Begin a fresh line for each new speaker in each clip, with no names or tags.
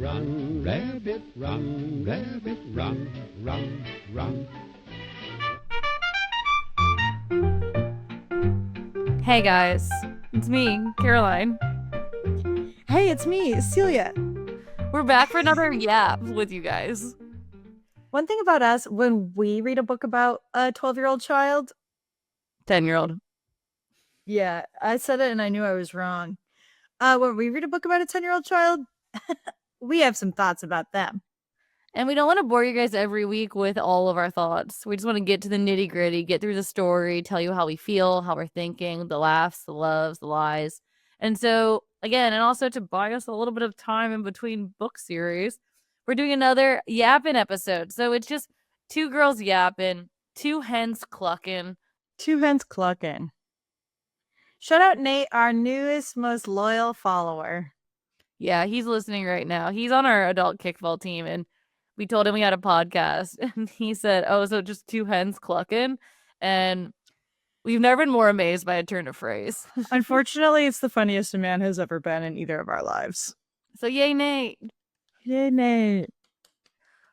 run, rabbit, run, rabbit, run, run, run.
Hey guys, it's me, Caroline.
Hey, it's me, Celia.
We're back for another yap with you guys.
One thing about us, when we read a book about a 12-year-old child...
10-year-old.
Yeah, I said it and I knew I was wrong. When we read a book about a 10-year-old child, we have some thoughts about them.
And we don't want to bore you guys every week with all of our thoughts. We just want to get to the nitty-gritty, get through the story, tell you how we feel, how we're thinking, the laughs, the loves, the lies. And so, again, and also to buy us a little bit of time in between book series, we're doing another yapping episode. So it's just two girls yapping, two hens clucking.
Two hens clucking. Shout out Nate, our newest, most loyal follower.
Yeah, he's listening right now. He's on our adult kickball team, and we told him we had a podcast, and he said, oh, so just two hens clucking? And we've never been more amazed by a turn of phrase.
Unfortunately, it's the funniest a man has ever been in either of our lives.
So yay, Nate.
Yay, Nate.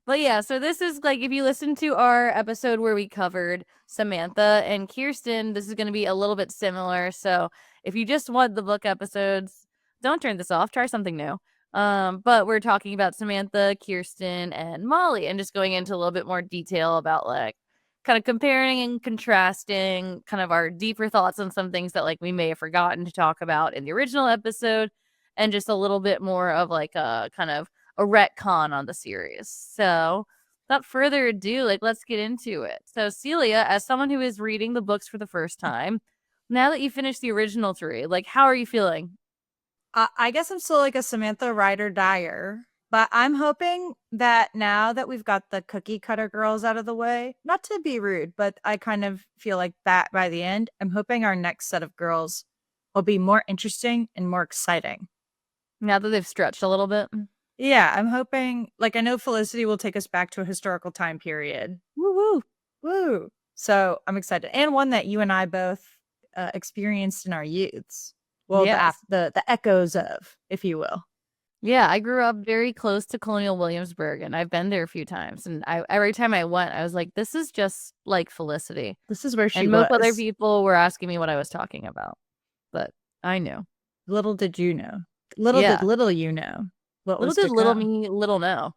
But yeah, so this is like, if you listen to our episode where we covered Samantha and Kirsten, this is going to be a little bit similar. So if you just want the book episodes, don't turn this off. Try something new. But we're talking about Samantha, Kirsten, and Molly, and just going into a little bit more detail about like kind of comparing and contrasting kind of our deeper thoughts on some things that like we may have forgotten to talk about in the original episode, and just a little bit more of like a kind of a retcon on the series. So without further ado, like let's get into it. So Celia, as someone who is reading the books for the first time, now that you finished the original three, like how are you feeling?
I guess I'm still like a Samantha Ryder Dyer, but I'm hoping that now that we've got the cookie cutter girls out of the way, not to be rude, but I kind of feel like that by the end, I'm hoping our next set of girls will be more interesting and more exciting.
Now that they've stretched a little bit?
Yeah, I'm hoping, like, I know Felicity will take us back to a historical time period.
Woo woo.
Woo. So I'm excited. And one that you and I both experienced in our youths. Well,
Yes.
the echoes of, if you will.
Yeah, I grew up very close to Colonial Williamsburg, and I've been there a few times. And every time I went, I was like, this is just like Felicity.
This is where she was.
And most other people were asking me what I was talking about. But I knew.
Little did you know. Little
Yeah.
did little you know.
Little did little me, little know.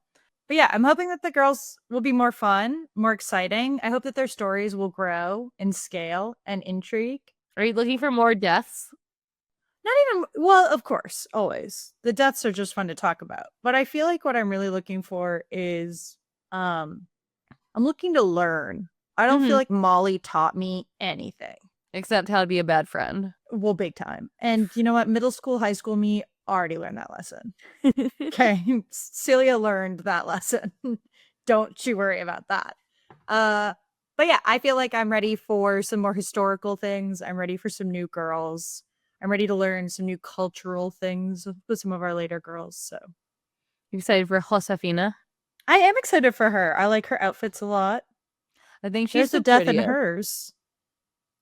But yeah, I'm hoping that the girls will be more fun, more exciting. I hope that their stories will grow in scale and intrigue.
Are you looking for more deaths?
Not even, well, of course, always. The deaths are just fun to talk about. But I feel like what I'm really looking for is, I'm looking to learn. I don't feel like Molly taught me anything.
Except how to be a bad friend.
Well, big time. And you know what? Middle school, high school me already learned that lesson. Okay. Celia learned that lesson. Don't you worry about that. But yeah, I feel like I'm ready for some more historical things. I'm ready for some new girls. I'm ready to learn some new cultural things with some of our later girls. So
You excited for Josefina?
I am excited for her. I like her outfits a lot.
I think she's
There's a death in hers.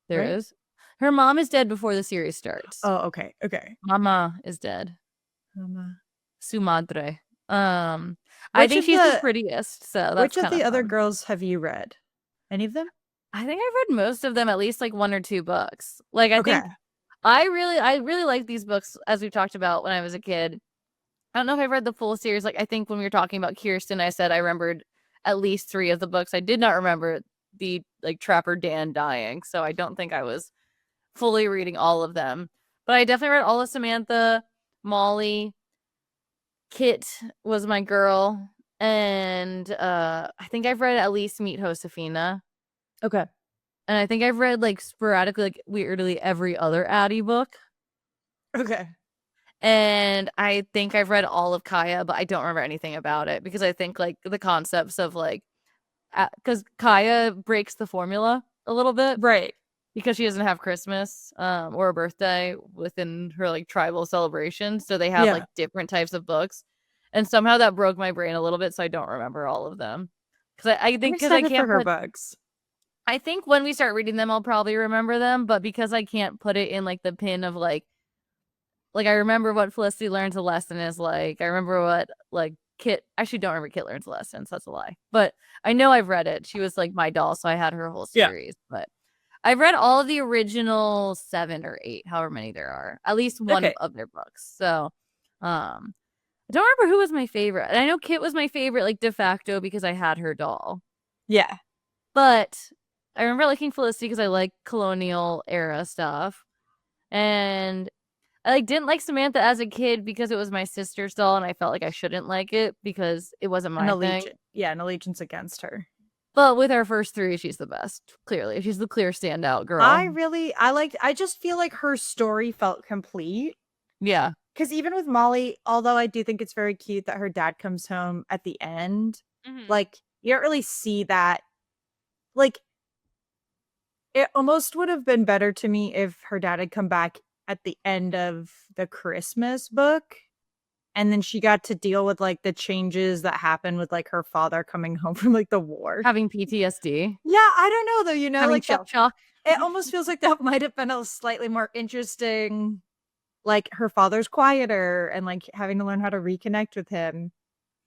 There is. Her mom is dead before the series starts.
Oh, okay. Okay.
Mama is dead.
Mama.
Su madre. I think she's the prettiest. So that's
which of the other girls have you read? Any of them?
I think I've read most of them, at least like one or two books. Like I think I really like these books, as we've talked about when I was a kid. I don't know if I've read the full series. Like I think when we were talking about Kirsten, I said I remembered at least 3 of the books. I did not remember the like Trapper Dan dying, so I don't think I was fully reading all of them. But I definitely read all of Samantha, Molly, Kit was my girl, and I think I've read at least Meet Josefina.
Okay.
And I think I've read like sporadically, like weirdly every other Addie book.
Okay.
And I think I've read all of Kaya, but I don't remember anything about it because I think like the concepts of like, because Kaya breaks the formula a little bit.
Right.
Because she doesn't have Christmas or a birthday within her like tribal celebration. So they have like different types of books. And somehow that broke my brain a little bit. So I don't remember all of them. Because I think because I can't
put her books.
I think when we start reading them, I'll probably remember them. But because I can't put it in like the pin of like I remember what Felicity learns a lesson is like. I remember what like Kit. I actually don't remember Kit Learns Lessons. That's a lie. But I know I've read it. She was like my doll, so I had her whole
Yeah.
series. But I've read all of the original 7 or 8, however many there are. At least one
Okay.
of their books. So, I don't remember who was my favorite. And I know Kit was my favorite, like de facto, because I had her doll.
Yeah.
But I remember liking Felicity because I like colonial era stuff. And I like didn't like Samantha as a kid because it was my sister's doll, and I felt like I shouldn't like it because it wasn't my thing.
An allegiance against her.
But with our first 3, she's the best. Clearly, she's the clear standout girl.
I just feel like her story felt complete.
Yeah.
Because even with Molly, although I do think it's very cute that her dad comes home at the end, like, you don't really see that. Like, it almost would have been better to me if her dad had come back at the end of the Christmas book. And then she got to deal with, like, the changes that happened with, like, her father coming home from, like, the war.
Having PTSD.
Yeah, I don't know, though, you know?
Having
like
shell shock.
It almost feels like that might have been a slightly more interesting, like, her father's quieter and, like, having to learn how to reconnect with him.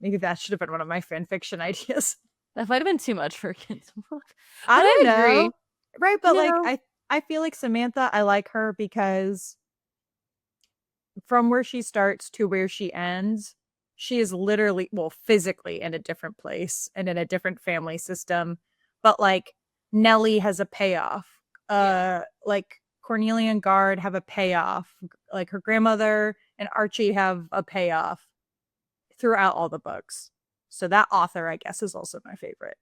Maybe that should have been one of my fan fiction ideas.
That might have been too much for a kid's book.
I don't
agree.
know. Right, but,
No.
like, I feel like Samantha, I like her because from where she starts to where she ends, she is literally, well, physically in a different place and in a different family system. But, like, Nellie has a payoff. Like, Cornelia and Guard have a payoff. Like, her grandmother and Archie have a payoff throughout all the books. So that author, I guess, is also my favorite.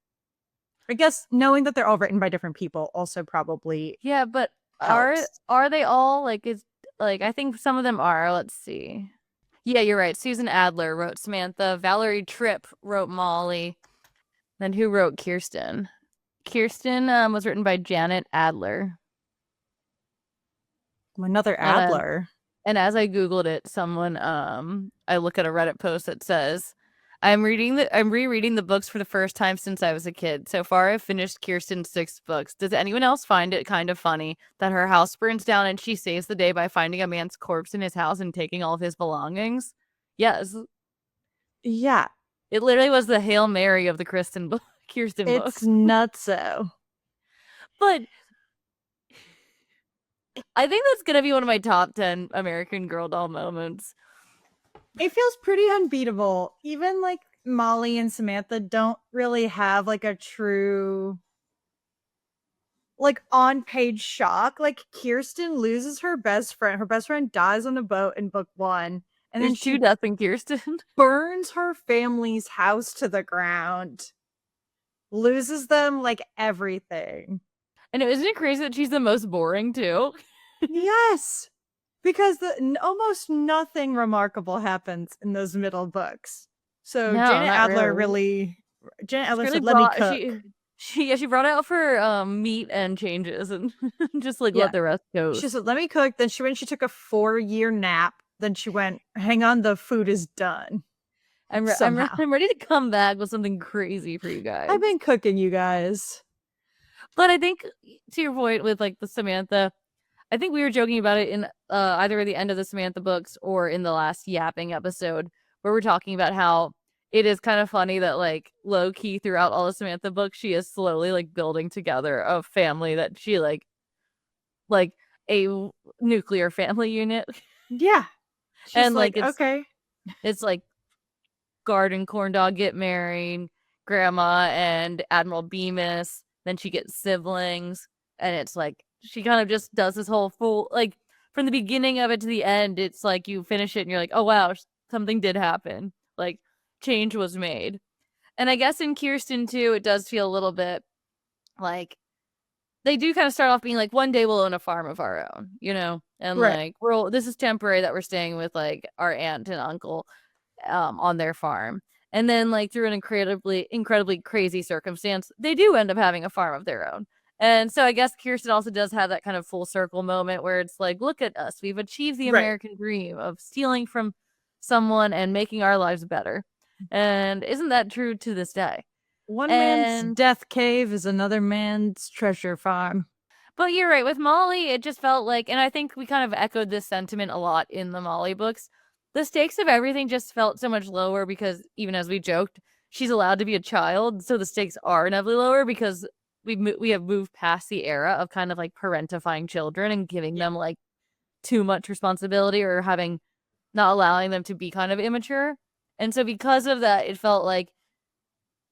I guess knowing that they're all written by different people also probably
Yeah, but
helps.
are they all like is like I think some of them are. Let's see. Yeah, you're right. Susan Adler wrote Samantha. Valerie Tripp wrote Molly. Then who wrote Kirsten? Kirsten was written by Janet Adler.
Another Adler.
And as I Googled it, someone I look at a Reddit post that says, I'm rereading the books for the first time since I was a kid. So far I've finished Kirsten's 6 books. Does anyone else find it kind of funny that her house burns down and she saves the day by finding a man's corpse in his house and taking all of his belongings? Yes.
Yeah.
It literally was the Hail Mary of the Kirsten books.
It's nutso.
But I think that's gonna be one of my top 10 American Girl doll moments.
It feels pretty unbeatable. Even, like, Molly and Samantha don't really have, like, a true, like, on-page shock. Like, Kirsten loses her best friend. Her best friend dies on a boat in book 1. And then she
deaths in Kirsten.
burns her family's house to the ground. Loses them, like, everything.
And isn't it crazy that she's the most boring, too?
Yes! Because almost nothing remarkable happens in those middle books. So
No,
Janet
not
Adler
really.
Janet Adler
really
said, "Let me cook."
She brought out for meat and changes and just like let the rest go.
She said, "Let me cook." Then she took a 4-year nap. Then she went, "Hang on, the food is done."
I'm ready to come back with something crazy for you guys.
I've been cooking, you guys.
But I think to your point with like the Samantha, I think we were joking about it in either at the end of the Samantha books or in the last yapping episode where we're talking about how it is kind of funny that like low key throughout all the Samantha books, she is slowly like building together a family that she like a nuclear family unit.
Yeah. She's
and like it's,
okay.
It's like Guard and Corndog get married, Grandma and Admiral Bemis, then she gets siblings, and it's like she kind of just does this whole full, like, from the beginning of it to the end, it's like you finish it and you're like, oh, wow, something did happen. Like, change was made. And I guess in Kirsten, too, it does feel a little bit like they do kind of start off being like, one day we'll own a farm of our own, you know? And, like, this is temporary that we're staying with, like, our aunt and uncle on their farm. And then, like, through an incredibly crazy circumstance, they do end up having a farm of their own. And so I guess Kirsten also does have that kind of full circle moment where it's like, look at us. We've achieved the American dream of stealing from someone and making our lives better. And isn't that true to this day?
One man's death cave is another man's treasure farm.
But you're right. With Molly, it just felt like, and I think we kind of echoed this sentiment a lot in the Molly books. The stakes of everything just felt so much lower because, even as we joked, she's allowed to be a child, so the stakes are inevitably lower because we have moved past the era of kind of like parentifying children and giving them like too much responsibility or not allowing them to be kind of immature. And so because of that, it felt like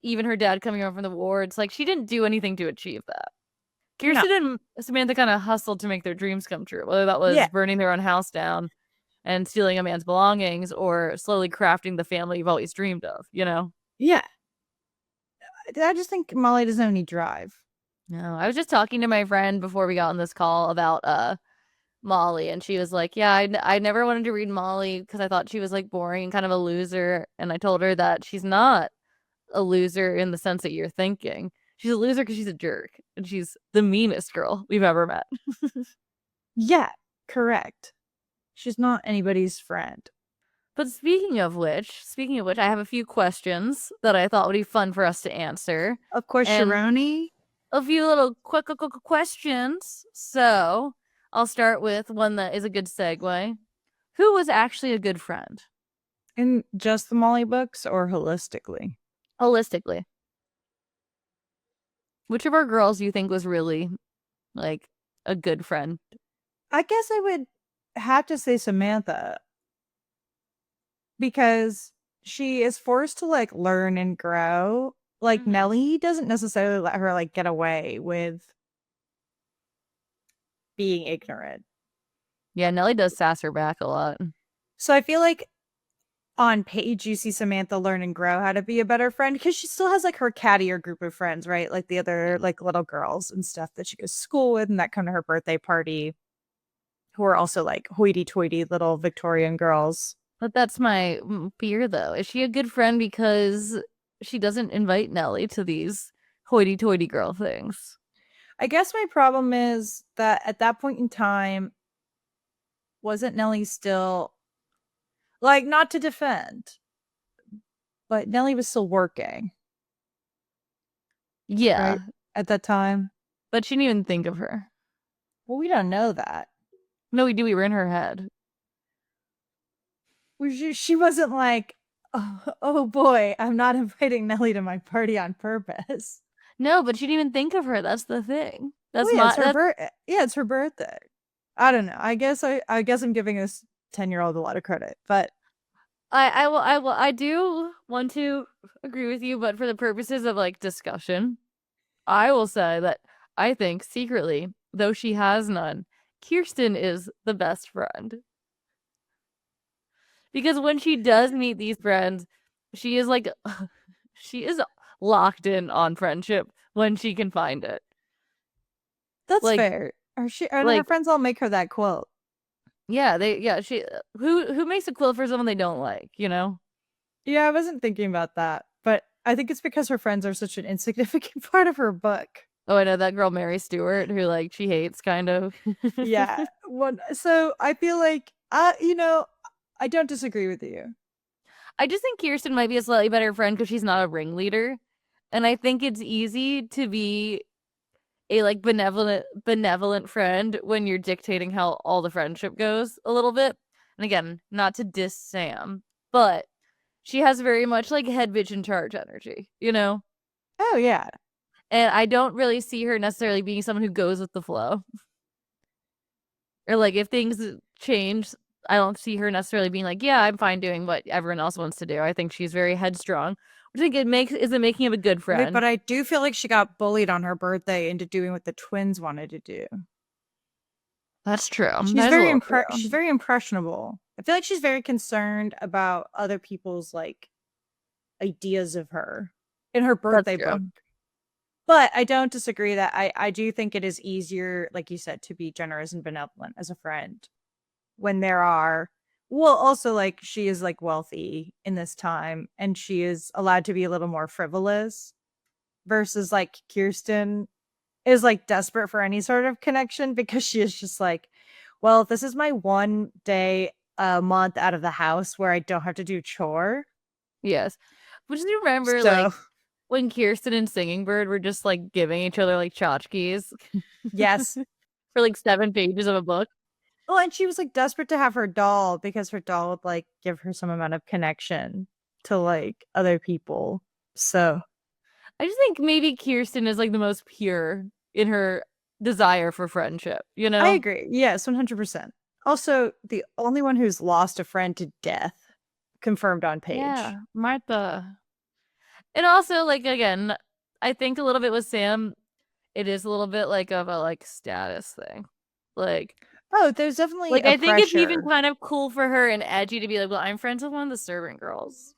even her dad coming home from the war, it's like she didn't do anything to achieve that. Kirsten and Samantha kind of hustled to make their dreams come true, whether that was burning their own house down and stealing a man's belongings or slowly crafting the family you've always dreamed of, you know?
Yeah. I just think Molly doesn't have any drive.
No, I was just talking to my friend before we got on this call about Molly, and she was like, yeah, I never wanted to read Molly because I thought she was like boring and kind of a loser. And I told her that she's not a loser in the sense that you're thinking. She's a loser because she's a jerk, and she's the meanest girl we've ever met.
Yeah, correct. She's not anybody's friend.
But speaking of which, I have a few questions that I thought would be fun for us to answer.
Of course, Sharoni.
A few little quick questions. So I'll start with one that is a good segue. Who was actually a good friend?
In just the Molly books or holistically?
Holistically. Which of our girls do you think was really like a good friend?
I guess I would have to say Samantha, because she is forced to like learn and grow. Like Nellie doesn't necessarily let her like get away with being ignorant.
Yeah, Nellie does sass her back a lot.
So I feel like on page you see Samantha learn and grow how to be a better friend, because she still has like her cattier group of friends, right? Like the other like little girls and stuff that she goes to school with and that come to her birthday party, who are also like hoity-toity little Victorian girls.
But that's my fear, though. Is she a good friend because she doesn't invite Nellie to these hoity-toity girl things?
I guess my problem is that at that point in time, wasn't Nellie still, like, not to defend, but Nellie was still working.
Yeah.
Right? At that time.
But she didn't even think of her.
Well, we don't know that.
No, we do. We were in her head.
She wasn't like, oh boy, I'm not inviting Nellie to my party on purpose.
No, but she didn't even think of her. That's the thing. That's
it's her yeah, it's her birthday. I don't know. I guess I'm giving this 10-year-old a lot of credit, but
I do want to agree with you, but for the purposes of like discussion, I will say that I think secretly, though she has none, Kirsten is the best friend. Because when she does meet these friends, she is like, she is locked in on friendship when she can find it.
That's like, fair. Her friends all make her that quilt.
Yeah, who makes a quilt for someone they don't like, you know?
Yeah, I wasn't thinking about that, but I think it's because her friends are such an insignificant part of her book.
Oh, I know that girl Mary Stewart, who like she hates kind of.
Yeah. So I feel like I don't disagree with you.
I just think Kirsten might be a slightly better friend because she's not a ringleader. And I think it's easy to be a like benevolent friend when you're dictating how all the friendship goes a little bit. And again, not to diss Sam, but she has very much like head bitch in charge energy, you know?
Oh, yeah.
And I don't really see her necessarily being someone who goes with the flow. Or like if things change, I don't see her necessarily being like, yeah, I'm fine doing what everyone else wants to do. I think she's very headstrong, which I think is the making of a good friend.
Wait, but I do feel like she got bullied on her birthday into doing what the twins wanted to do.
That's true.
She's very impressionable. I feel like she's very concerned about other people's like ideas of her in her birthday book. But I don't disagree that I do think it is easier, like you said, to be generous and benevolent as a friend when there are, well, also like she is like wealthy in this time and she is allowed to be a little more frivolous versus like Kirsten is like desperate for any sort of connection because she is just like, well, this is my one day a month out of the house where I don't have to do chore.
Yes. But do you remember like when Kirsten and Singing Bird were just like giving each other like tchotchkes?
Yes.
For like 7 pages of a book.
Oh, and she was like desperate to have her doll because her doll would like give her some amount of connection to like other people. So
I just think maybe Kirsten is like the most pure in her desire for friendship, you know?
I agree. Yes, 100%. Also, the only one who's lost a friend to death, confirmed on page.
Yeah, Martha. And also, like, again, I think a little bit with Sam, it is a little bit like of a like status thing. Like,
Oh, there's definitely
I
a
think it's even
pressure.
kind of cool for her and edgy to be like, well, I'm friends with one of the servant girls.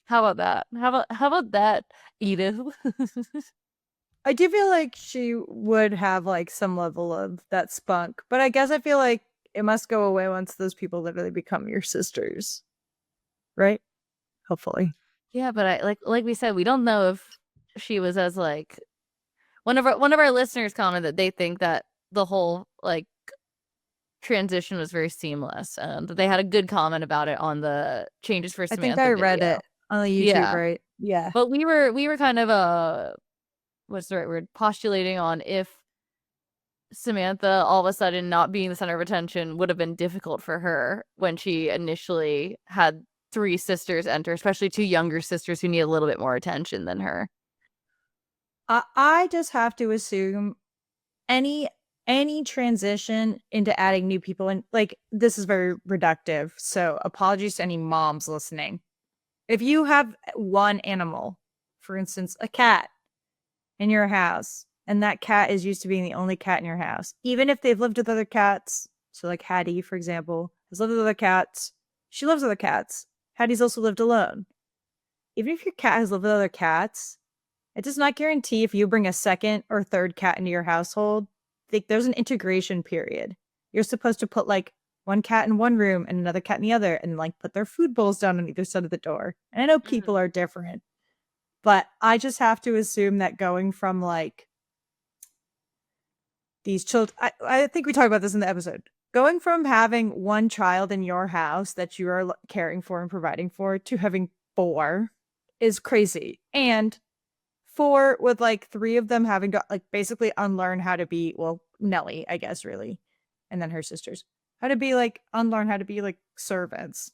How about that? How about that, Edith?
I do feel like she would have like some level of that spunk, but I guess I feel like it must go away once those people literally become your sisters. Right? Hopefully.
Yeah, but I like we said, we don't know if she was as like one of our listeners commented that they think that the whole like transition was very seamless, and they had a good comment about it on the changes for
I think
Samantha
I read
video.
it on the YouTube,
Yeah,
right? Yeah.
but we were kind of what's the right word, postulating on if Samantha all of a sudden not being the center of attention would have been difficult for her when she initially had three sisters enter, especially two younger sisters who need a little bit more attention than her.
I just have to assume any transition into adding new people, and like this is very reductive, so apologies to any moms listening. If you have one animal, for instance a cat, in your house, and that cat is used to being the only cat in your house, even if they've lived with other cats, so like Hattie, for example, has lived with other cats, she loves other cats, Hattie's also lived alone. Even if your cat has lived with other cats, it does not guarantee if you bring a second or third cat into your household, like there's an integration period. You're supposed to put like one cat in one room and another cat in the other, and like put their food bowls down on either side of the door. And I know people are different, but I just have to assume that going from like these children, I think we talked about this in the episode, going from having one child in your house that you are caring for and providing for to having four is crazy. And four with like three of them having to like basically unlearn how to be, well, Nellie, I guess, really, and then her sisters, how to be like unlearn how to be like servants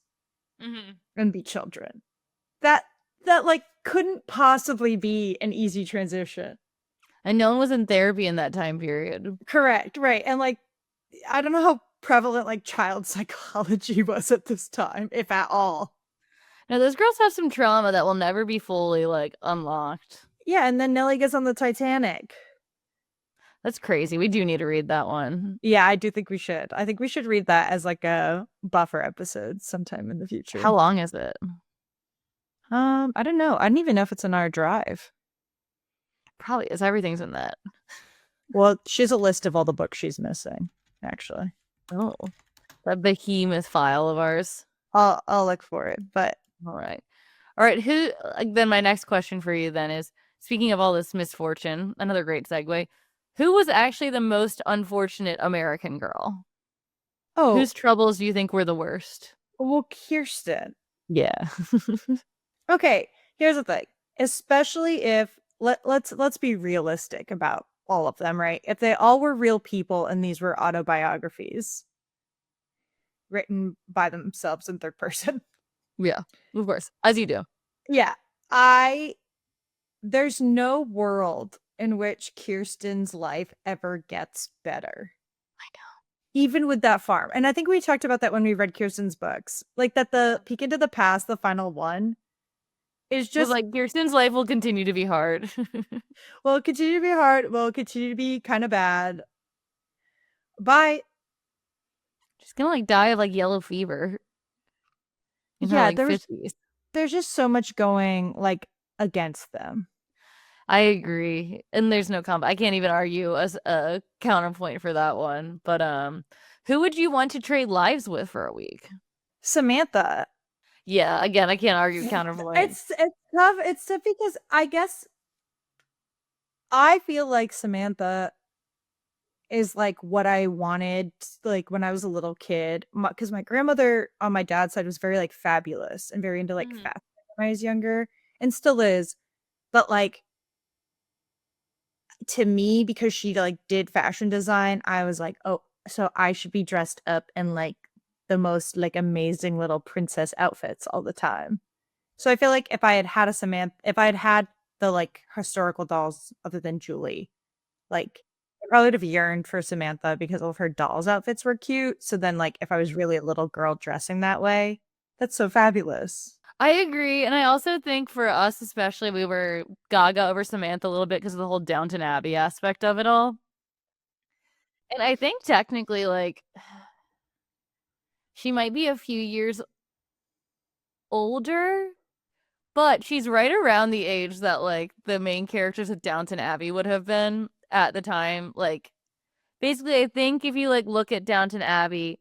and be children. That like couldn't possibly be an easy transition.
And no one was in therapy in that time period.
Correct, right. And like I don't know how prevalent like child psychology was at this time, if at all.
Now those girls have some trauma that will never be fully like unlocked.
Yeah, and then Nellie gets on the Titanic.
That's crazy. We do need to read that one.
Yeah, I do think we should. I think we should read that as like a buffer episode sometime in the future.
How long is it?
I don't know. I don't even know if it's in our drive.
Probably is. Everything's in that.
Well, she has a list of all the books she's missing, actually.
Oh, that behemoth file of ours.
I'll look for it, but
all right. Who? Then my next question for you then is: speaking of all this misfortune, another great segue. Who was actually the most unfortunate American girl?
Oh,
whose troubles do you think were the worst?
Well, Kirsten.
Yeah.
Okay, here's the thing. Especially if let's be realistic about all of them, right? If they all were real people and these were autobiographies written by themselves in third person.
Yeah, of course. As you do.
Yeah. There's no world in which Kirsten's life ever gets better.
I know.
Even with that farm. And I think we talked about that when we read Kirsten's books. Like that the Peek into the Past, the final one, is just
like Kirsten's life will continue to be hard.
Will it continue to be hard? Will it continue to be kind of bad? Bye.
She's gonna like die of like yellow fever. In her, like, 50s.
There's just so much going like against them.
I agree. And there's no I can't even argue as a counterpoint for that one. But who would you want to trade lives with for a week?
Samantha.
Yeah, again, I can't argue counterpoint.
It's tough. It's tough because I guess I feel like Samantha is like what I wanted like when I was a little kid, because my grandmother on my dad's side was very like fabulous and very into like fashion when I was younger, and still is. But like to me, because she like did fashion design, I was like, oh, so I should be dressed up in like the most like amazing little princess outfits all the time. So I feel like if I had had a Samantha, if I had had the like historical dolls other than Julie, like I probably would have yearned for Samantha because all of her dolls outfits were cute. So then like if I was really a little girl dressing that way, that's so fabulous.
I agree, and I also think for us especially, we were gaga over Samantha a little bit because of the whole Downton Abbey aspect of it all. And I think technically, like, she might be a few years older, but she's right around the age that, like, the main characters of Downton Abbey would have been at the time. Like, basically, I think if you, like, look at Downton Abbey,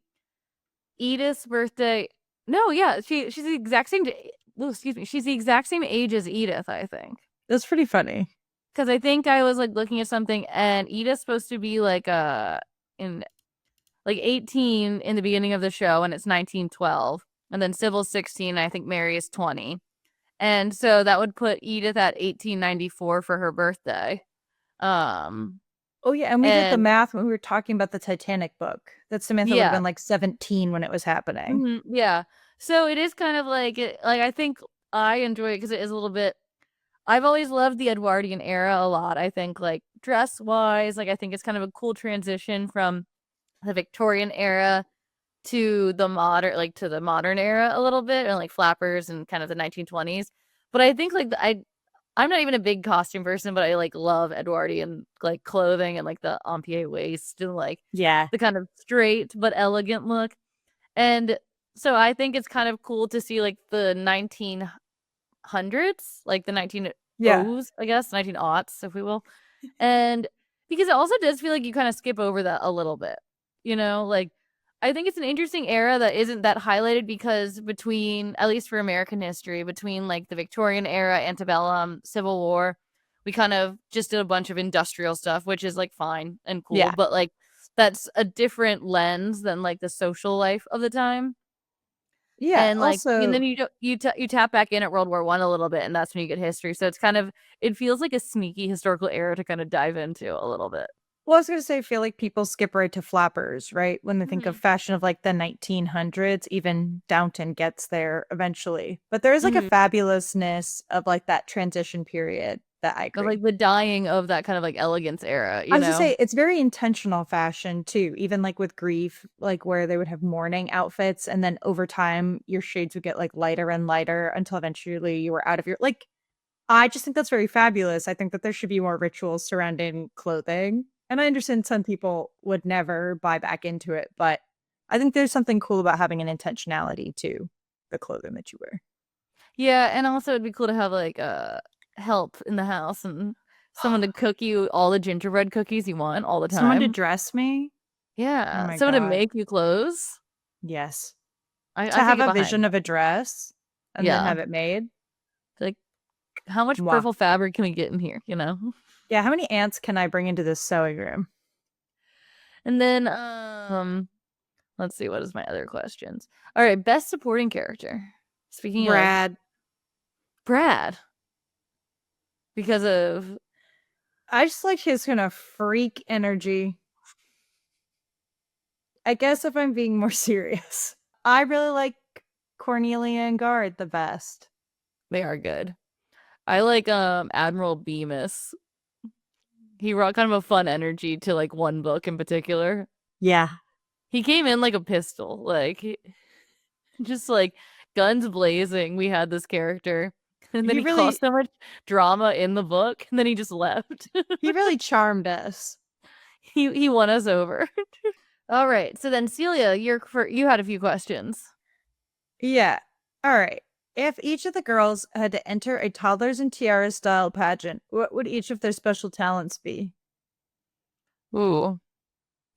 Edith's birthday... No, yeah, she's the exact same... Oh, excuse me. She's the exact same age as Edith, I think.
That's pretty funny.
Because I think I was, like, looking at something, and Edith's supposed to be, like, in... like 18 in the beginning of the show, and it's 1912. And then Sybil's 16, and I think Mary is 20. And so that would put Edith at 1894 for her birthday.
Oh yeah, and we did the math when we were talking about the Titanic book. That Samantha would have been like 17 when it was happening.
Yeah. So it is kind of like I think I enjoy it because it is a little bit... I've always loved the Edwardian era a lot. I think like dress wise, like I think it's kind of a cool transition from the Victorian era to the modern era a little bit, and like flappers and kind of the 1920s. But I think like I'm not even a big costume person, but I like love Edwardian like clothing and like the ampier waist and like the kind of straight but elegant look. And so I think it's kind of cool to see like the 1900s, like the 1900s, I guess, 1900s, if we will. And because it also does feel like you kind of skip over that a little bit, you know, like I think it's an interesting era that isn't that highlighted because between, at least for American history, between like the Victorian era, antebellum, Civil War, we kind of just did a bunch of industrial stuff, which is like fine and cool, but like that's a different lens than like the social life of the time.
Yeah,
and like
also,
and then you tap back in at World War I a little bit, and that's when you get history. So it's kind of, it feels like a sneaky historical era to kind of dive into a little bit.
Well, I was going to say, I feel like people skip right to flappers, right? When they think of fashion of like the 1900s, even Downton gets there eventually. But there is like a fabulousness of like that transition period that I agree.
Like the dying of that kind of like elegance era, you
I was
know?
to say, it's very intentional fashion too, even like with grief, like where they would have mourning outfits. And then over time, your shades would get like lighter and lighter until eventually you were out of your, like, I just think that's very fabulous. I think that there should be more rituals surrounding clothing. And I understand some people would never buy back into it, but I think there's something cool about having an intentionality to the clothing that you wear.
Yeah, and also it'd be cool to have like help in the house and someone to cook you all the gingerbread cookies you want all the time.
Someone to dress me?
Yeah,
Oh my
someone
God.
to make you clothes.
Yes.
To
have a vision of a dress and then have it made.
Like, how much purple fabric can we get in here, you know?
Yeah, how many ants can I bring into this sewing room?
And then, let's see, what is my other questions? All right, best supporting character. Speaking
Brad.
Because of...
I just like his kind of freak energy. I guess if I'm being more serious, I really like Cornelia and Guard the best.
They are good. I like Admiral Bemis. He brought kind of a fun energy to like one book in particular.
Yeah.
He came in like a pistol, like just like guns blazing. We had this character, and then he caused so much drama in the book, and then he just left.
He really charmed us.
He won us over. All right, so then Celia, you had a few questions.
Yeah. All right. If each of the girls had to enter a toddlers and tiaras style pageant, what would each of their special talents be?
Ooh.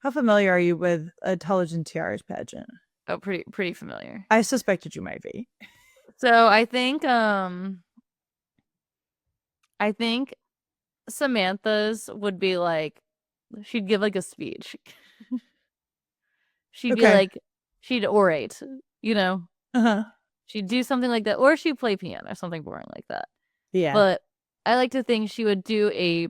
How familiar are you with a toddlers and tiaras pageant?
Oh, pretty familiar.
I suspected you might be.
So I think Samantha's would be like, she'd give like a speech. She'd be like, she'd orate, you know? She'd do something like that, or she'd play piano, something boring like that.
Yeah.
But I like to think she would do a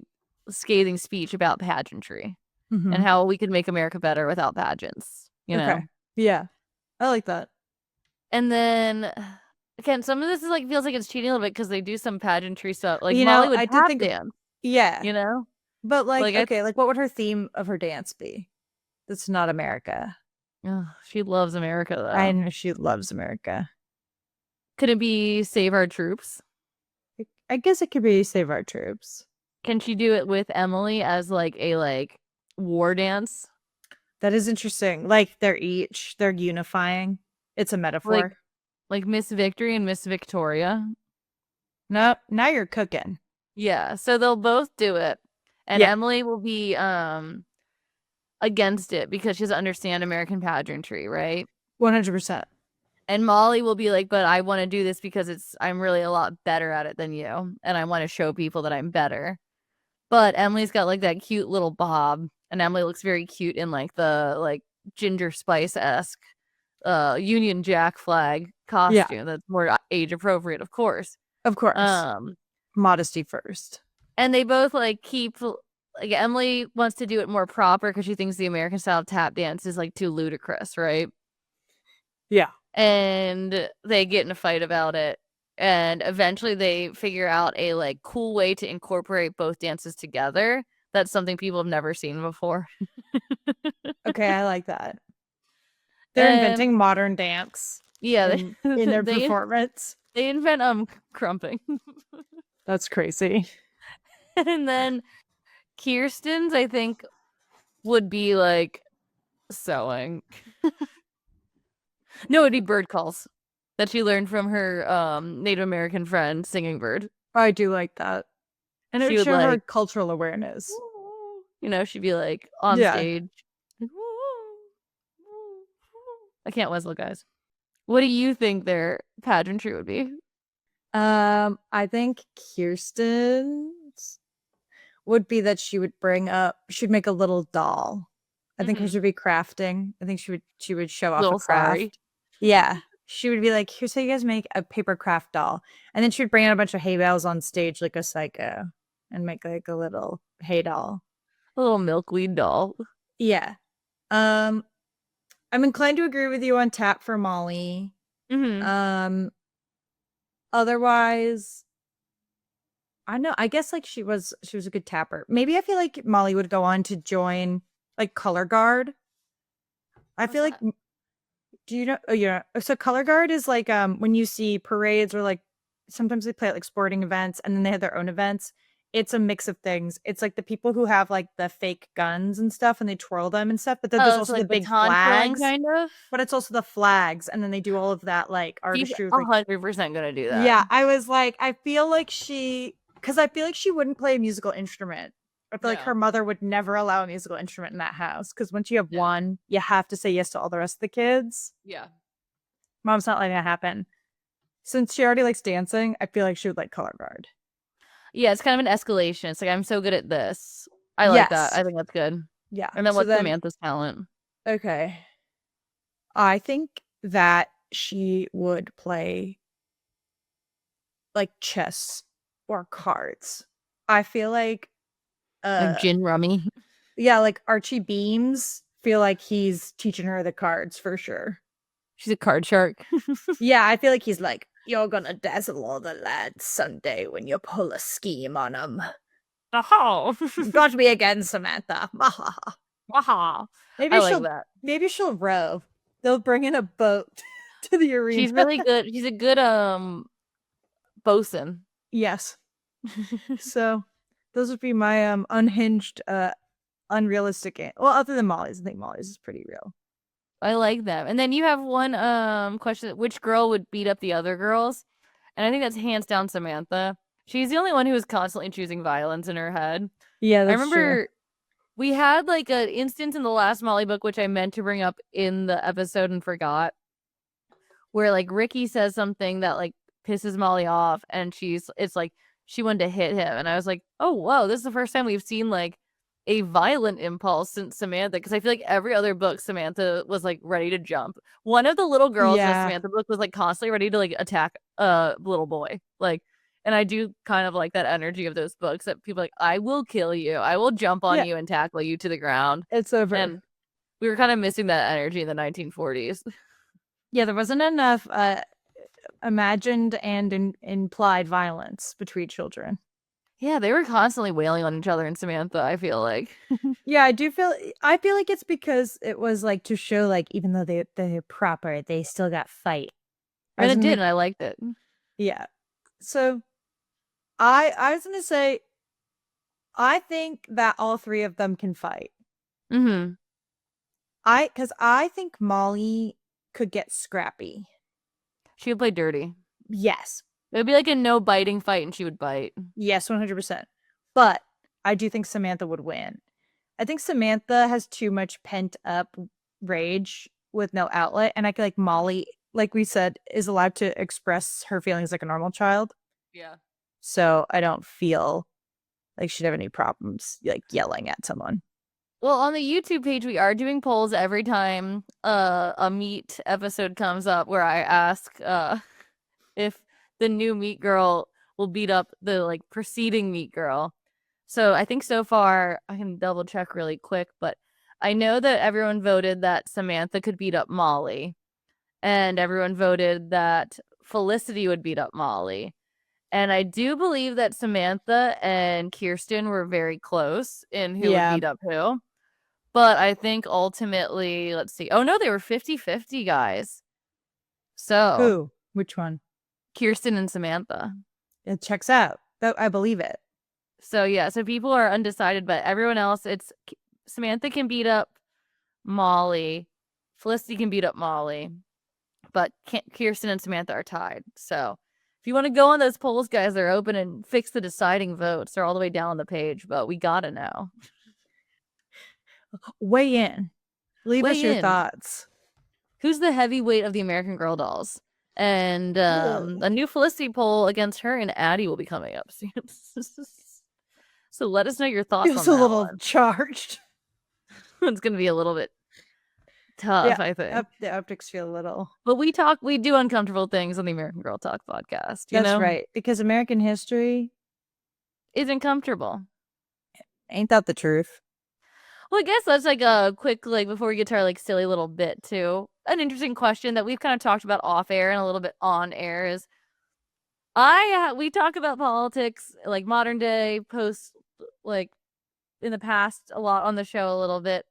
scathing speech about pageantry.
Mhm.
and how we could make America better without pageants, you know?
Okay. Yeah. I like that.
And then, again, some of this is like feels like it's cheating a little bit because they do some pageantry stuff. Like
You
Molly
know,
would
I did
tap
think
dance,
yeah.
you know?
But like,
Like,
okay, like what would her theme of her dance be? That's not America.
she loves America, though.
I know she loves America.
Could it be Save Our Troops?
I guess it could be Save Our Troops.
Can she do it with Emily as like a war dance?
That is interesting. Like they're unifying. It's a metaphor.
Like Miss Victory and Miss Victoria.
No, now you're cooking.
Yeah, so they'll both do it. And
Yeah.
Emily will be against it because she doesn't understand American pageantry, right?
100%.
And Molly will be like, but I want to do this because I'm really a lot better at it than you. And I want to show people that I'm better. But Emily's got like that cute little bob. And Emily looks very cute in like the Ginger Spice-esque Union Jack flag costume. That's more age appropriate, of course.
Of course. Modesty first.
And they both keep Emily wants to do it more proper because she thinks the American style tap dance is too ludicrous, right?
Yeah.
And they get in a fight about it. And eventually they figure out a cool way to incorporate both dances together. That's something people have never seen before.
Okay, I like that. They're inventing modern dance.
Yeah,
in their performance.
They invent crumping.
That's crazy.
And then Kirsten's, I think, would be sewing. No, it'd be bird calls that she learned from her Native American friend, Singing Bird.
I do like that. And it would show her cultural awareness.
She'd be on stage. I can't whistle, guys. What do you think their pageantry would be?
I think Kirsten's would be that she'd make a little doll. I think hers would be crafting. I think she would show off a craft.
Sorry.
Yeah. She would be like, here's how you guys make a paper craft doll. And then she would bring out a bunch of hay bales on stage like a psycho and make a little hay doll.
A little milkweed doll.
Yeah. I'm inclined to agree with you on tap for Molly. Otherwise, I know. I guess she was a good tapper. Maybe I feel like Molly would go on to join color guard. I feel like. Do you know? Oh yeah. So color guard is when you see parades or sometimes they play at sporting events and then they have their own events. It's a mix of things. It's the people who have the fake guns and stuff and they twirl them and stuff. But then there's also the big flags,
kind of.
But it's also the flags, and then they do all of that artistry.
She's 100% gonna do that.
Yeah, I was I feel like she wouldn't play a musical instrument. I feel like her mother would never allow a musical instrument in that house because once you have one, you have to say yes to all the rest of the kids.
Yeah.
Mom's not letting that happen. Since she already likes dancing, I feel like she would like color guard.
Yeah, it's kind of an escalation. It's I'm so good at this. I like that. I think that's good.
Yeah.
And then what's Samantha's talent?
Okay. I think that she would play chess or cards. I feel like
gin rummy.
Yeah, Archie Beams. Feel like he's teaching her the cards for sure.
She's a card shark.
Yeah, I feel like he's you're gonna dazzle all the lads someday when you pull a scheme on them.
Oh,
got me again, Samantha. Maybe she'll row. They'll bring in a boat to the arena.
She's really good. She's a good bosun.
Yes. So those would be my unhinged, unrealistic. Well, other than Molly's, I think Molly's is pretty real.
I like that. And then you have one question: which girl would beat up the other girls? And I think that's hands down Samantha. She's the only one who is constantly choosing violence in her head.
Yeah, that's
I remember
true.
We had an instance in the last Molly book, which I meant to bring up in the episode and forgot, where Ricky says something that pisses Molly off, and she wanted to hit him, and I was like, oh whoa, this is the first time we've seen a violent impulse since Samantha, because I feel like every other book Samantha was ready to jump. One of the little girls in the Samantha book was constantly ready to attack a little boy. And I do kind of like that energy of those books that people are like, I will kill you. I will jump on
Yeah.
you and tackle you to the ground.
It's over.
And we were kind of missing that energy in the 1940s.
Yeah, there wasn't enough imagined and implied violence between children.
Yeah, they were constantly wailing on each other in Samantha, I feel like.
Yeah, I feel like it's because it was like to show like even though they're proper, they still got fight.
And it did, and I liked it.
Yeah. So I was gonna say I think that all three of them can fight.
Mm-hmm.
Because I think Molly could get scrappy.
She would play dirty.
Yes.
It would be like a no biting fight, and she would bite.
Yes, 100%. But I do think Samantha would win. I think Samantha has too much pent up rage with no outlet. And I feel like Molly, like we said, is allowed to express her feelings like a normal child.
Yeah.
So I don't feel like she'd have any problems like yelling at someone.
Well, on the YouTube page, we are doing polls every time a meat episode comes up where I ask if the new meat girl will beat up the like preceding meat girl. So I think so far, I can double check really quick, but I know that everyone voted that Samantha could beat up Molly, and everyone voted that Felicity would beat up Molly. And I do believe that Samantha and Kirsten were very close in who would beat up who. But I think ultimately, let's see. Oh, no, they were 50-50, guys. So.
Who? Which one?
Kirsten and Samantha.
It checks out. I believe it.
So, yeah. So people are undecided, but everyone else, it's Samantha can beat up Molly. Felicity can beat up Molly. But Kirsten and Samantha are tied. So if you want to go on those polls, guys, they're open and fix the deciding votes. They're all the way down on the page, but we got to know.
Weigh in. Leave us your thoughts.
Who's the heavyweight of the American Girl dolls? And a new Felicity poll against her and Addie will be coming up soon. So let us know your thoughts on that.
Feels a little charged.
It's going to be a little bit tough, I think.
The optics feel a little.
But we do uncomfortable things on the American Girl Talk podcast.
That's right. Because American history
isn't comfortable.
Ain't that the truth?
Well, I guess that's like a quick, like, before we get to our like silly little bit too. An interesting question that we've kind of talked about off air and a little bit on air is we talk about politics, like modern day, post, like in the past a lot on the show a little bit.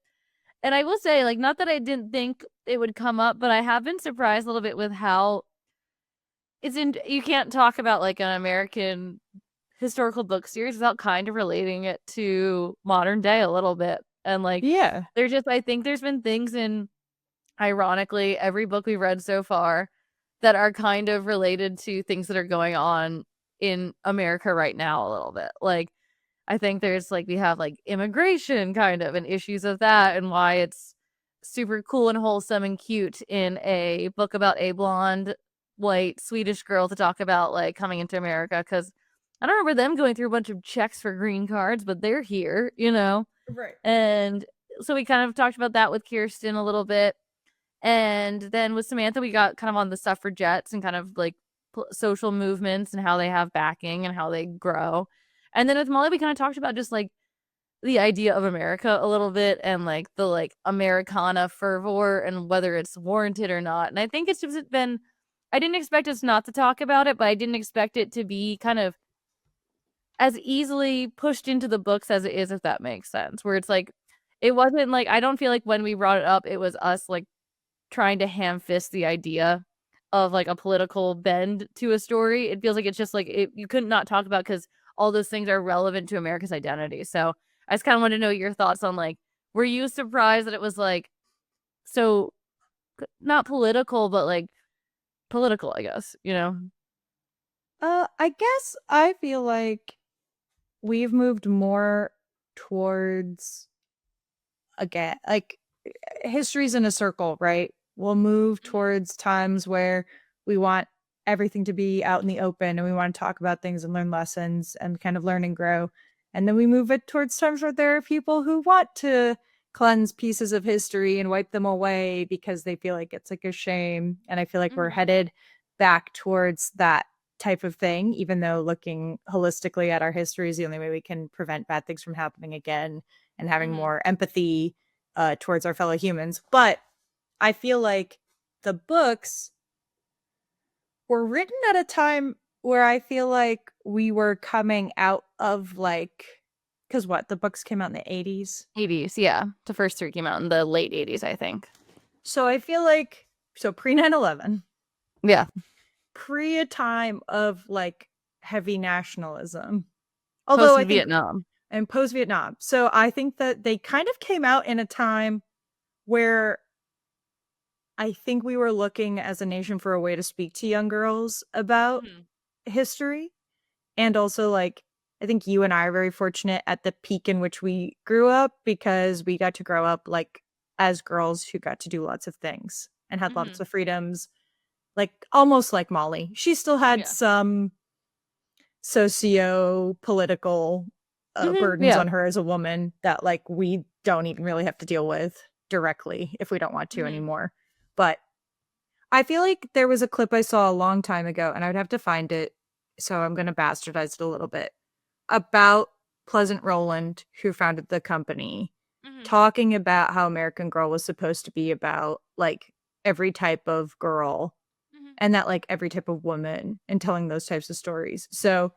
And I will say, like, not that I didn't think it would come up, but I have been surprised a little bit with how you can't talk about like an American historical book series without kind of relating it to modern day a little bit. And like, I think there's been things in, ironically, every book we've read so far that are kind of related to things that are going on in America right now a little bit. Like, I think there's like, we have like immigration kind of and issues of that and why it's super cool and wholesome and cute in a book about a blonde, white, Swedish girl to talk about like coming into America. Cause I don't remember them going through a bunch of checks for green cards, but they're here, you know?
Right.
And so we kind of talked about that with Kirsten a little bit. And then with Samantha, we got kind of on the suffragettes and kind of like social movements and how they have backing and how they grow. And then with Molly, we kind of talked about just like the idea of America a little bit and like the like Americana fervor and whether it's warranted or not. And I think it's just been, I didn't expect us not to talk about it, but I didn't expect it to be kind of as easily pushed into the books as it is, if that makes sense. Where it's like, it wasn't like, I don't feel like when we brought it up, it was us like trying to ham fist the idea of like a political bend to a story. It feels like it's just like you couldn't not talk about because all those things are relevant to America's identity. So I just kind of want to know your thoughts on like, were you surprised that it was like so not political, but like political, I guess, you know?
I guess I feel like we've moved more towards, again, like history's in a circle, right? We'll move towards times where we want everything to be out in the open and we want to talk about things and learn lessons and kind of learn and grow. And then we move it towards times where there are people who want to cleanse pieces of history and wipe them away because they feel like it's like a shame. And I feel like we're headed back towards that type of thing, even though looking holistically at our history is the only way we can prevent bad things from happening again and having more empathy towards our fellow humans. But I feel like the books were written at a time where I feel like we were coming out of like, because the books came out in the 80s.
80s, yeah. The first 3 came out in the late 80s, I think.
So I feel like, pre 9/11.
Yeah.
Pre a time of like heavy nationalism. Although I think
Vietnam.
And post-Vietnam. So I think that they kind of came out in a time where I think we were looking as a nation for a way to speak to young girls about history. And also, like, I think you and I are very fortunate at the peak in which we grew up, because we got to grow up like as girls who got to do lots of things and had lots of freedoms, like almost like Molly. She still had some socio-political burdens on her as a woman that like we don't even really have to deal with directly if we don't want to anymore. But I feel like there was a clip I saw a long time ago, and I would have to find it, so I'm going to bastardize it a little bit, about Pleasant Rowland, who founded the company, talking about how American Girl was supposed to be about like every type of girl and that like every type of woman, and telling those types of stories. So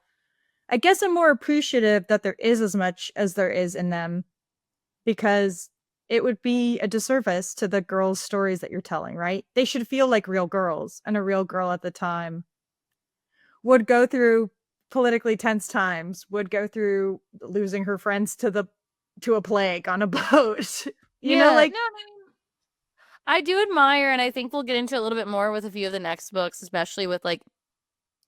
I guess I'm more appreciative that there is as much as there is in them, because it would be a disservice to the girls' stories that you're telling, right? They should feel like real girls, and a real girl at the time would go through politically tense times, would go through losing her friends to a plague on a boat. you know, like,
no, I do admire, and I think we'll get into a little bit more with a few of the next books, especially with like,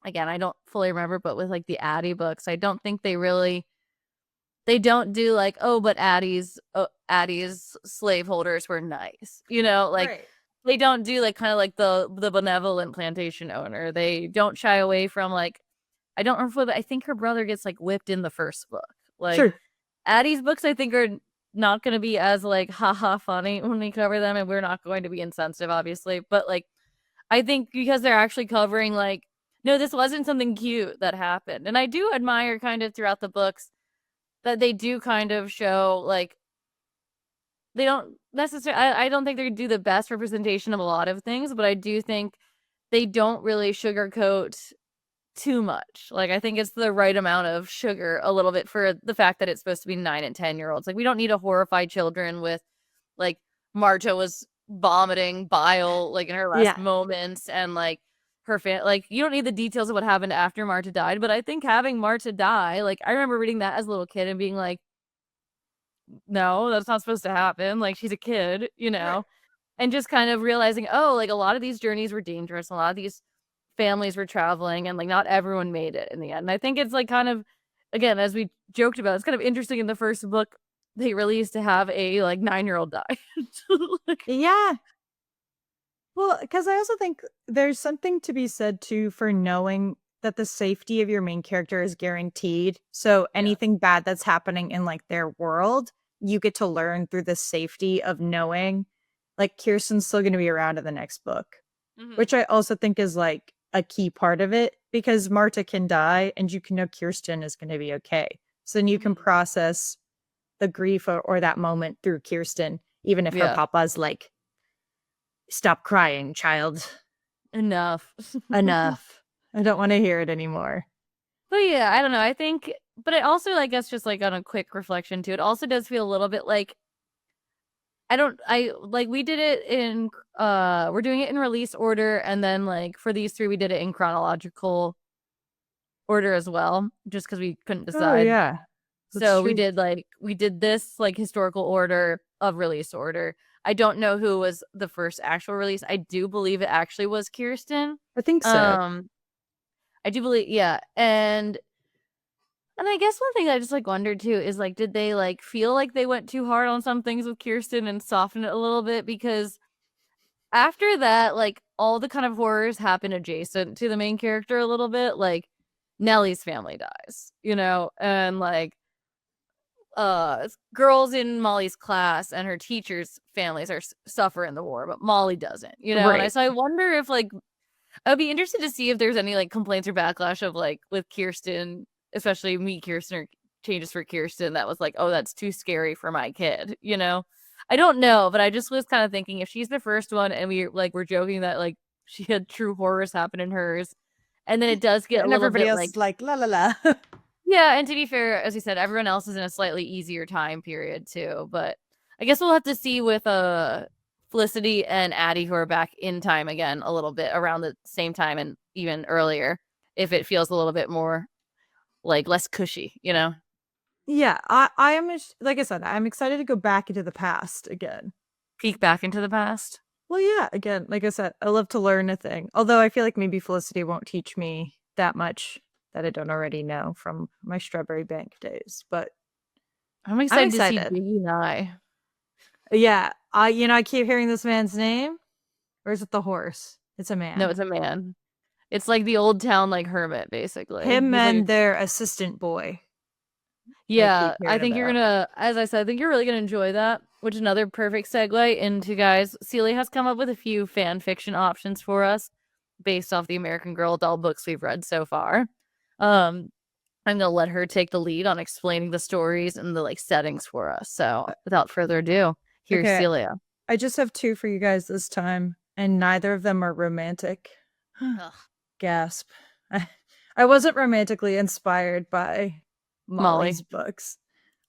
again, I don't fully remember, but with like the Addie books, I don't think they don't do like, oh, but Addie's slaveholders were nice, like
right.
they don't do like kind of like the benevolent plantation owner. They don't shy away from like, I don't remember, but I think her brother gets like whipped in the first book. Like
Sure.
Addie's books, I think, are not going to be as like haha funny when we cover them, and we're not going to be insensitive, obviously, but like I think because they're actually covering like, no, this wasn't something cute that happened. And I do admire kind of throughout the books that they do kind of show like, they don't necessarily, I don't think they do the best representation of a lot of things, but I do think they don't really sugarcoat too much. Like, I think it's the right amount of sugar a little bit for the fact that it's supposed to be 9 and 10-year-olds. Like, we don't need to horrify children with like Marta was vomiting bile like in her last moments, and like her like, you don't need the details of what happened after Marta died. But I think having Marta die, like, I remember reading that as a little kid and being like, no, that's not supposed to happen. Like, she's a kid,
Right.
and just kind of realizing, oh, like a lot of these journeys were dangerous. A lot of these families were traveling, and like not everyone made it in the end. And I think it's like kind of, again, as we joked about, it's kind of interesting in the first book they released to have a like 9-year-old die.
Yeah. Well, because I also think there's something to be said too for knowing that the safety of your main character is guaranteed. So anything bad that's happening in like their world, you get to learn through the safety of knowing like Kirsten's still going to be around in the next book, which I also think is like a key part of it, because Marta can die and you can know Kirsten is going to be okay. So then you can process the grief or that moment through Kirsten, even if her papa's like, stop crying, child.
Enough.
Enough. I don't want to hear it anymore.
But yeah, I don't know. I think, but it also, I guess, just like on a quick reflection too, it also does feel a little bit like, we did it in, we're doing it in release order. And then like for these 3, we did it in chronological order as well, just because we couldn't decide.
Oh, yeah.
So we did this like historical order of release order. I don't know who was the first actual release. I do believe it actually was Kirsten.
I think so.
I do believe, yeah. And I guess one thing I just like wondered too is like, did they like feel like they went too hard on some things with Kirsten and soften it a little bit? Because after that, like all the kind of horrors happen adjacent to the main character a little bit. Like Nellie's family dies, and like girls in Molly's class and her teachers' families suffer in the war, but Molly doesn't,
Right.
And so I wonder if like, I'd be interested to see if there's any like complaints or backlash of like with Kirsten, especially Meet Kirsten or changes for Kirsten that was like, oh, that's too scary for my kid, you know? I don't know, but I just was kind of thinking if she's the first one and we're joking that like she had true horrors happen in hers, and then it does get a
And
little
everybody
bit
else
like
is like, la la la.
yeah, and to be fair, as you said, everyone else is in a slightly easier time period too. But I guess we'll have to see with Felicity and Addie who are back in time again a little bit around the same time and even earlier, if it feels a little bit more like less cushy, you know?
Yeah, I am like I said, I'm excited to go back into the past again.
Peek back into the past.
Well, yeah, again, like I said, I love to learn a thing. Although I feel like maybe Felicity won't teach me that much that I don't already know from my Strawberry Bank days. But
I'm excited to see
excited.
Biggie and I.
Yeah, I keep hearing this man's name. Or is it the horse? It's a man.
No, it's a man. It's like the old town like hermit, basically.
Him
He's like
and their assistant boy.
yeah, I
hearing
think you're
about.
gonna, as I said, I think you're really gonna enjoy that. Which is another perfect segue into guys. Celia has come up with a few fan fiction options for us based off the American Girl doll books we've read so far. I'm gonna let her take the lead on explaining the stories and the like settings for us. So without further ado, here's
Okay.
Celia.
I just have 2 for you guys this time, and neither of them are romantic.
Ugh.
Gasp. I wasn't romantically inspired by
Molly.
Molly's books.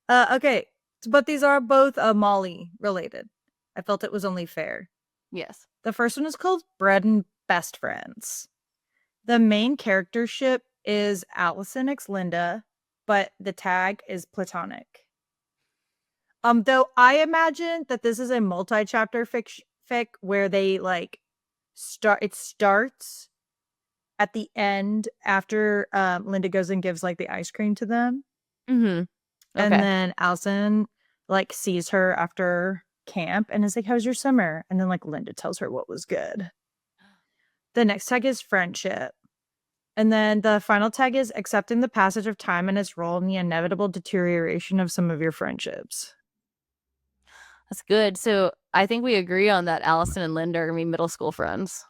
Okay, but these are both Molly related. I felt it was only fair.
Yes.
The first one is called Bread and Best Friends. The main character ship is Allison x Linda, but the tag is platonic. Though I imagine that this is a multi-chapter fic where they like starts at the end after Linda goes and gives like the ice cream to them.
Mm-hmm. Okay.
And then Allison like sees her after camp and is like, how's your summer? And then like Linda tells her what was good. The next tag is friendship. And then the final tag is accepting the passage of time and its role in the inevitable deterioration of some of your friendships.
That's good. So I think we agree on that Allison and Linda are gonna be middle school friends.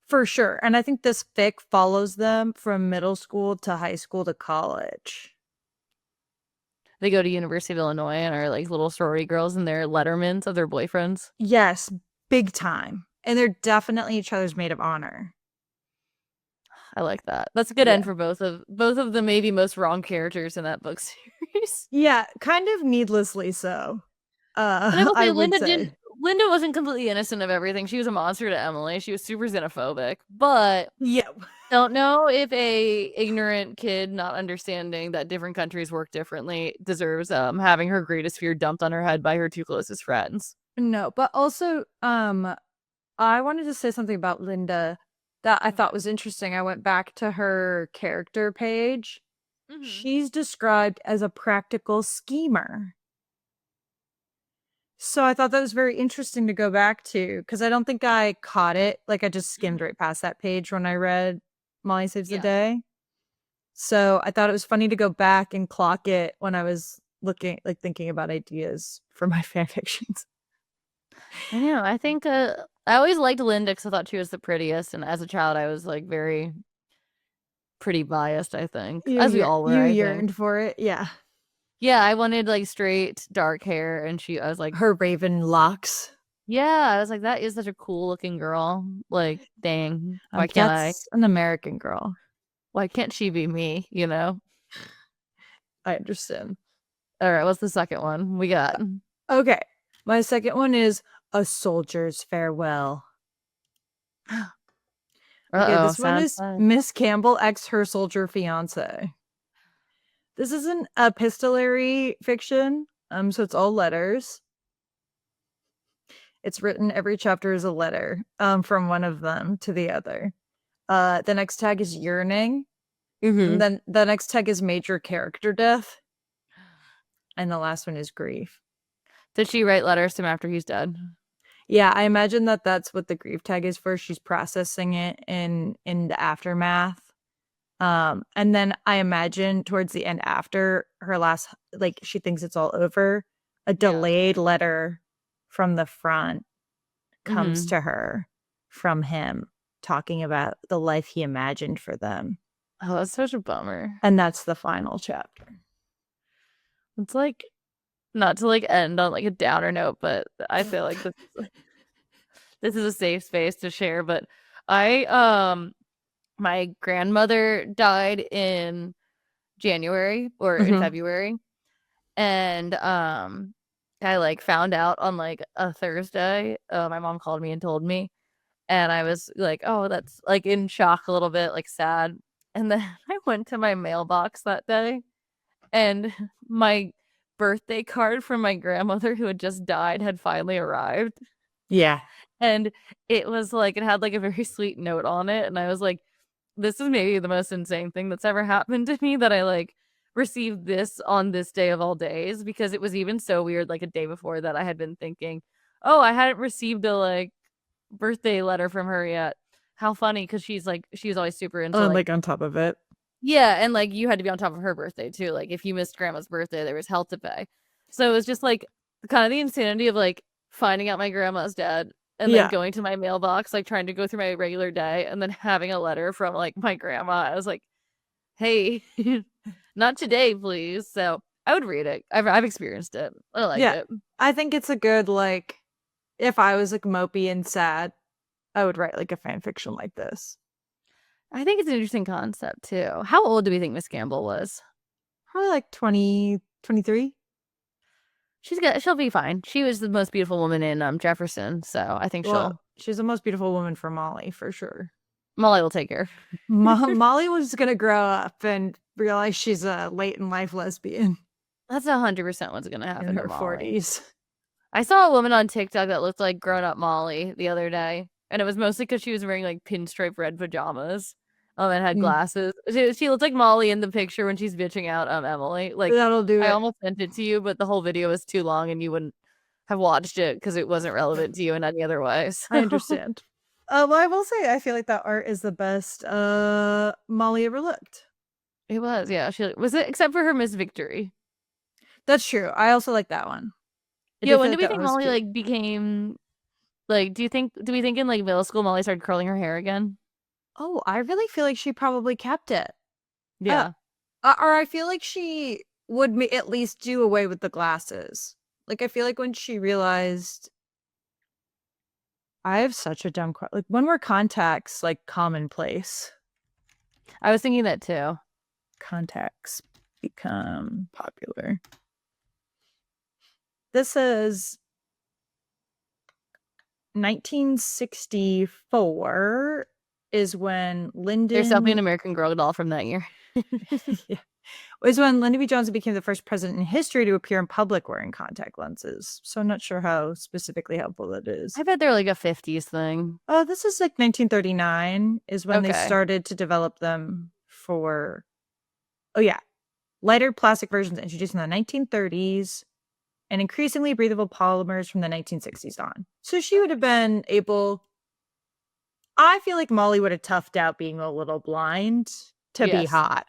For sure. And I think this fic follows them from middle school to high school to college.
They go to University of Illinois and are like little sorority girls and they're lettermans of their boyfriends.
Yes, big time. And they're definitely each other's maid of honor.
I like that. That's a good end for both of the maybe most wrong characters in that book series.
Yeah, kind of needlessly so.
And I will say,
would
Linda wasn't completely innocent of everything. She was a monster to Emily. She was super xenophobic, but
yeah,
don't know if a ignorant kid not understanding that different countries work differently deserves having her greatest fear dumped on her head by her 2 closest friends.
no, but also I wanted to say something about Linda that I thought was interesting. I went back to her character page.
Mm-hmm.
She's described as a practical schemer. So I thought that was very interesting to go back to because I don't think I caught it. Like I just skimmed right past that page when I read Molly Saves the Day. So I thought it was funny to go back and clock it when I was thinking about ideas for my fan fictions.
I know. I think I always liked Linda because I thought she was the prettiest, and as a child, I was like very pretty biased. I think, as we all were.
You yearned for it, yeah.
Yeah, I wanted like straight dark hair, and I was like
her raven locks.
Yeah, I was like, that is such a cool looking girl. Like, dang, why can't
that's an American girl.
Why can't she be me? You know.
I understand.
All right, what's the second one we got?
Okay, my second one is A Soldier's Farewell. Okay, this one is Miss Campbell x her soldier fiance. This is an epistolary fiction, so it's all letters. It's written, every chapter is a letter from one of them to the other. The next tag is yearning.
Mm-hmm.
And then the next tag is major character death. And the last one is grief.
Did she write letters to him after he's dead?
Yeah, I imagine that's what the grief tag is for. She's processing it in the aftermath. And then I imagine towards the end after her last, like she thinks it's all over, a delayed letter from the front comes to her from him talking about the life he imagined for them.
Oh, that's such a bummer.
And that's the final chapter.
It's like, not to like end on like a downer note, but I feel like this is a safe space to share. But my grandmother died in January or in February, and I like found out on like a Thursday. My mom called me and told me, and I was like, oh, that's like in shock a little bit, like sad. And then I went to my mailbox that day, and my birthday card from my grandmother who had just died had finally arrived.
Yeah.
And it was like, it had like a very sweet note on it. And I was like, this is maybe the most insane thing that's ever happened to me, that I like received this on this day of all days, because it was even so weird. Like a day before that, I had been thinking, oh, I hadn't received a like birthday letter from her yet. How funny, because she's always super into
like on top of it.
Yeah, and like you had to be on top of her birthday too. Like if you missed grandma's birthday, there was health to pay. So it was just like kind of the insanity of like finding out my grandma's dead and then going to my mailbox, like trying to go through my regular day, and then having a letter from like my grandma. I was like, hey, not today, please. So I would read it. I've experienced it. I like it.
I think it's a good, like, if I was like mopey and sad, I would write like a fan fiction like this.
I think it's an interesting concept too. How old do we think Miss Campbell was?
Probably like 20, 23.
She'll be fine. She was the most beautiful woman in Jefferson, so I think
she's the most beautiful woman for Molly, for sure.
Molly will take her.
Molly was gonna grow up and realize she's a late in life lesbian.
That's 100% what's gonna happen
in her
to Molly.
40s.
I saw a woman on TikTok that looked like grown up Molly the other day, and it was mostly because she was wearing like pinstripe red pajamas. And had glasses. She looked like Molly in the picture when she's bitching out Emily. Like,
that'll do it.
I almost sent it to you, but the whole video was too long and you wouldn't have watched it because it wasn't relevant to you in any other way. So.
I understand. Well, I will say, I feel like that art is the best Molly ever looked.
It was, yeah. She was it, except for her Miss Victory.
That's true. I also like that one.
Yeah, when do we think Molly like became like? Do we think in like middle school Molly started curling her hair again?
Oh, I really feel like she probably kept it.
Yeah.
Or I feel like she would at least do away with the glasses. Like, I feel like when she realized, I have such a dumb question. Like, when were contacts like commonplace?
I was thinking that too.
Contacts become popular. This is 1964 is when Lyndon...
There's definitely an American Girl doll from that year.
Yeah. Was when Lyndon B. Johnson became the first president in history to appear in public wearing contact lenses. So I'm not sure how specifically helpful that is.
I bet they're like a 50s thing.
Oh, this is like 1939 is when they started to develop them for... Oh, yeah. Lighter plastic versions introduced in the 1930s and increasingly breathable polymers from the 1960s on. So she would have been able... I feel like Molly would have toughed out being a little blind to be hot.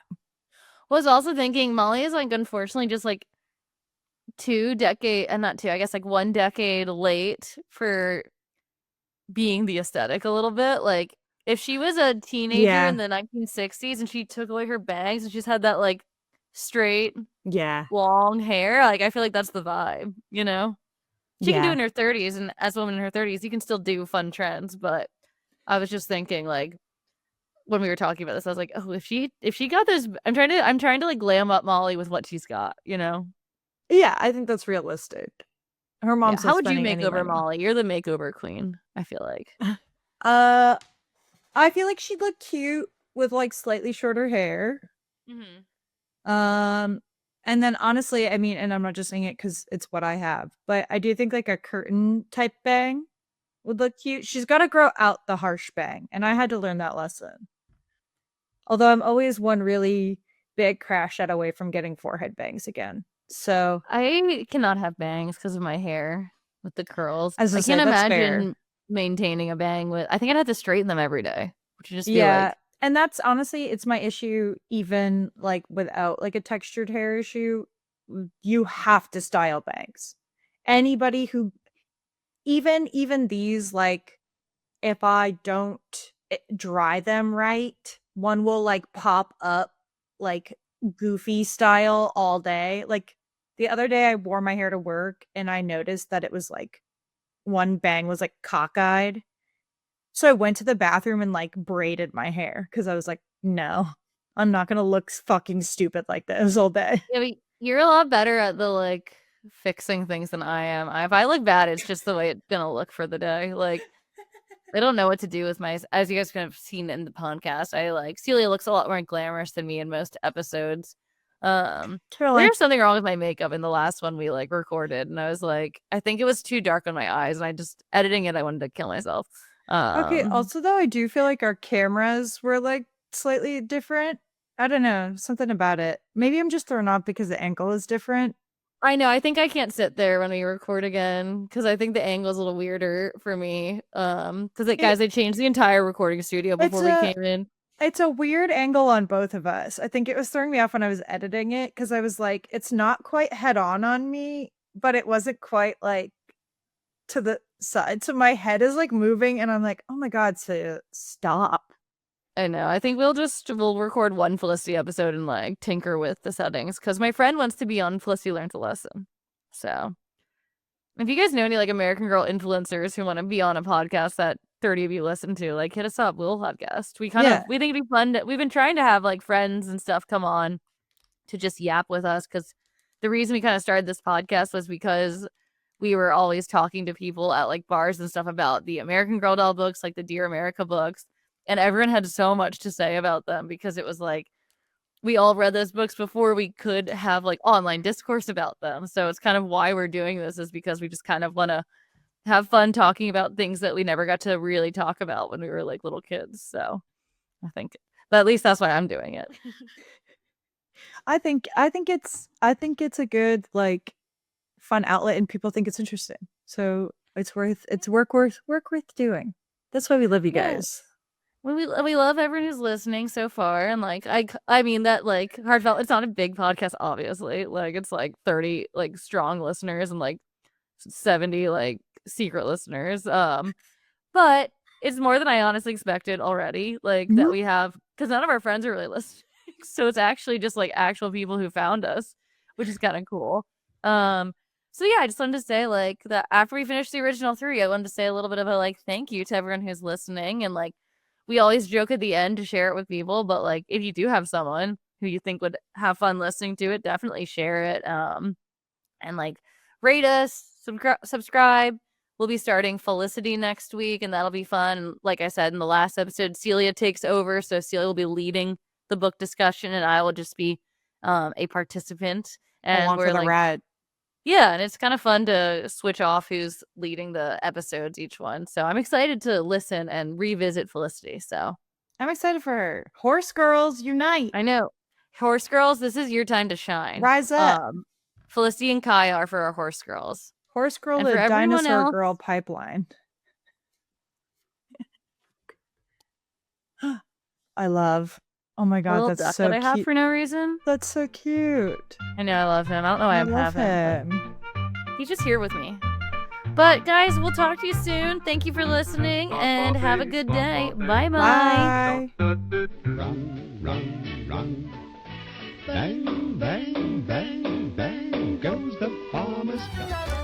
Was also thinking Molly is like unfortunately just like 1 decade late for being the aesthetic a little bit. Like if she was a teenager in the 1960s and she took away her bangs and she's had that like straight long hair, like I feel like that's the vibe, you know? She can do it in her 30s, and as a woman in her 30s, you can still do fun trends, but I was just thinking, like, when we were talking about this, I was like, oh, if she got this, I'm trying to like glam up Molly with what she's got, you know?
Yeah, I think that's realistic. Her mom's
how would you make over Molly? You're the makeover queen, I feel like.
I feel like she'd look cute with like slightly shorter hair. And then honestly, I mean, and I'm not just saying it because it's what I have, but I do think like a curtain type bang would look cute. She's got to grow out the harsh bang, and I had to learn that lesson. Although I'm always one really big crash out away from getting forehead bangs again. So
I cannot have bangs because of my hair with the curls. I
say,
can't imagine maintaining a bang with. I think I'd have to straighten them every day, which would just be like.
And that's honestly, it's my issue. Even like without like a textured hair issue, you have to style bangs. Anybody who. Even these, like, if I don't dry them right, one will like pop up like goofy style all day. Like the other day I wore my hair to work and I noticed that it was like one bang was like cockeyed. So I went to the bathroom and like braided my hair because I was like, no, I'm not gonna look fucking stupid like this all day.
Yeah, but you're a lot better at the like fixing things than I am. If I look bad, it's just the way it's gonna look for the day. Like I don't know what to do with my, as you guys kind of seen in the podcast. I like Celia looks a lot more glamorous than me in most episodes.
Truly.
There's something wrong with my makeup in the last one we like recorded, and I was like, I think it was too dark on my eyes, and I just editing it, I wanted to kill myself.
Okay, also though, I do feel like our cameras were like slightly different. I don't know, something about it. Maybe I'm just thrown off because the angle is different.
I know. I think I can't sit there when we record again because I think the angle's a little weirder for me. Because guys, I changed the entire recording studio before we came in.
It's a weird angle on both of us. I think it was throwing me off when I was editing it because I was like, it's not quite head on me, but it wasn't quite like to the side. So my head is like moving and I'm like, oh my God, so stop.
I know. I think we'll record one Felicity episode and like tinker with the settings because my friend wants to be on Felicity Learns a Lesson. So if you guys know any like American Girl influencers who want to be on a podcast that 30 of you listen to, like hit us up. We'll podcast. We think it'd be fun. We've been trying to have like friends and stuff come on to just yap with us because the reason we kind of started this podcast was because we were always talking to people at like bars and stuff about the American Girl doll books, like the Dear America books. And everyone had so much to say about them because it was like we all read those books before we could have like online discourse about them. So it's kind of why we're doing this is because we just kind of want to have fun talking about things that we never got to really talk about when we were like little kids. So but at least that's why I'm doing it.
I think it's a good like fun outlet and people think it's interesting. So it's work worth doing. That's why we love you guys.
We love everyone who's listening so far, and like I mean that like heartfelt. It's not a big podcast, obviously. Like it's like 30 like strong listeners and like 70 like secret listeners. But it's more than I honestly expected already. Like that we have because none of our friends are really listening, so it's actually just like actual people who found us, which is kind of cool. So yeah, I just wanted to say like that after we finished the original 3, I wanted to say a little bit of a like thank you to everyone who's listening and like. We always joke at the end to share it with people, but like if you do have someone who you think would have fun listening to it, definitely share it. And like rate us, subscribe. We'll be starting Felicity next week, and that'll be fun. Like I said in the last episode, Celia takes over, so Celia will be leading the book discussion, and I will just be a participant. And
along for the ride.
Yeah, and it's kind of fun to switch off who's leading the episodes each one. So I'm excited to listen and revisit Felicity. So
I'm excited for her. Horse girls unite.
I know. Horse girls, this is your time to shine.
Rise up.
Felicity and Kai are for our horse girls.
Horse girl to dinosaur girl pipeline. I love. Oh my God, that's so cute.
I have for no reason.
That's so cute.
I know, I love him. I don't know why I
love him.
He's just here with me. But guys, we'll talk to you soon. Thank you for listening and have a good day. Bye-bye.
Bye.
Run, run, run. Bang, bang, bang, bang goes the farmer's gun.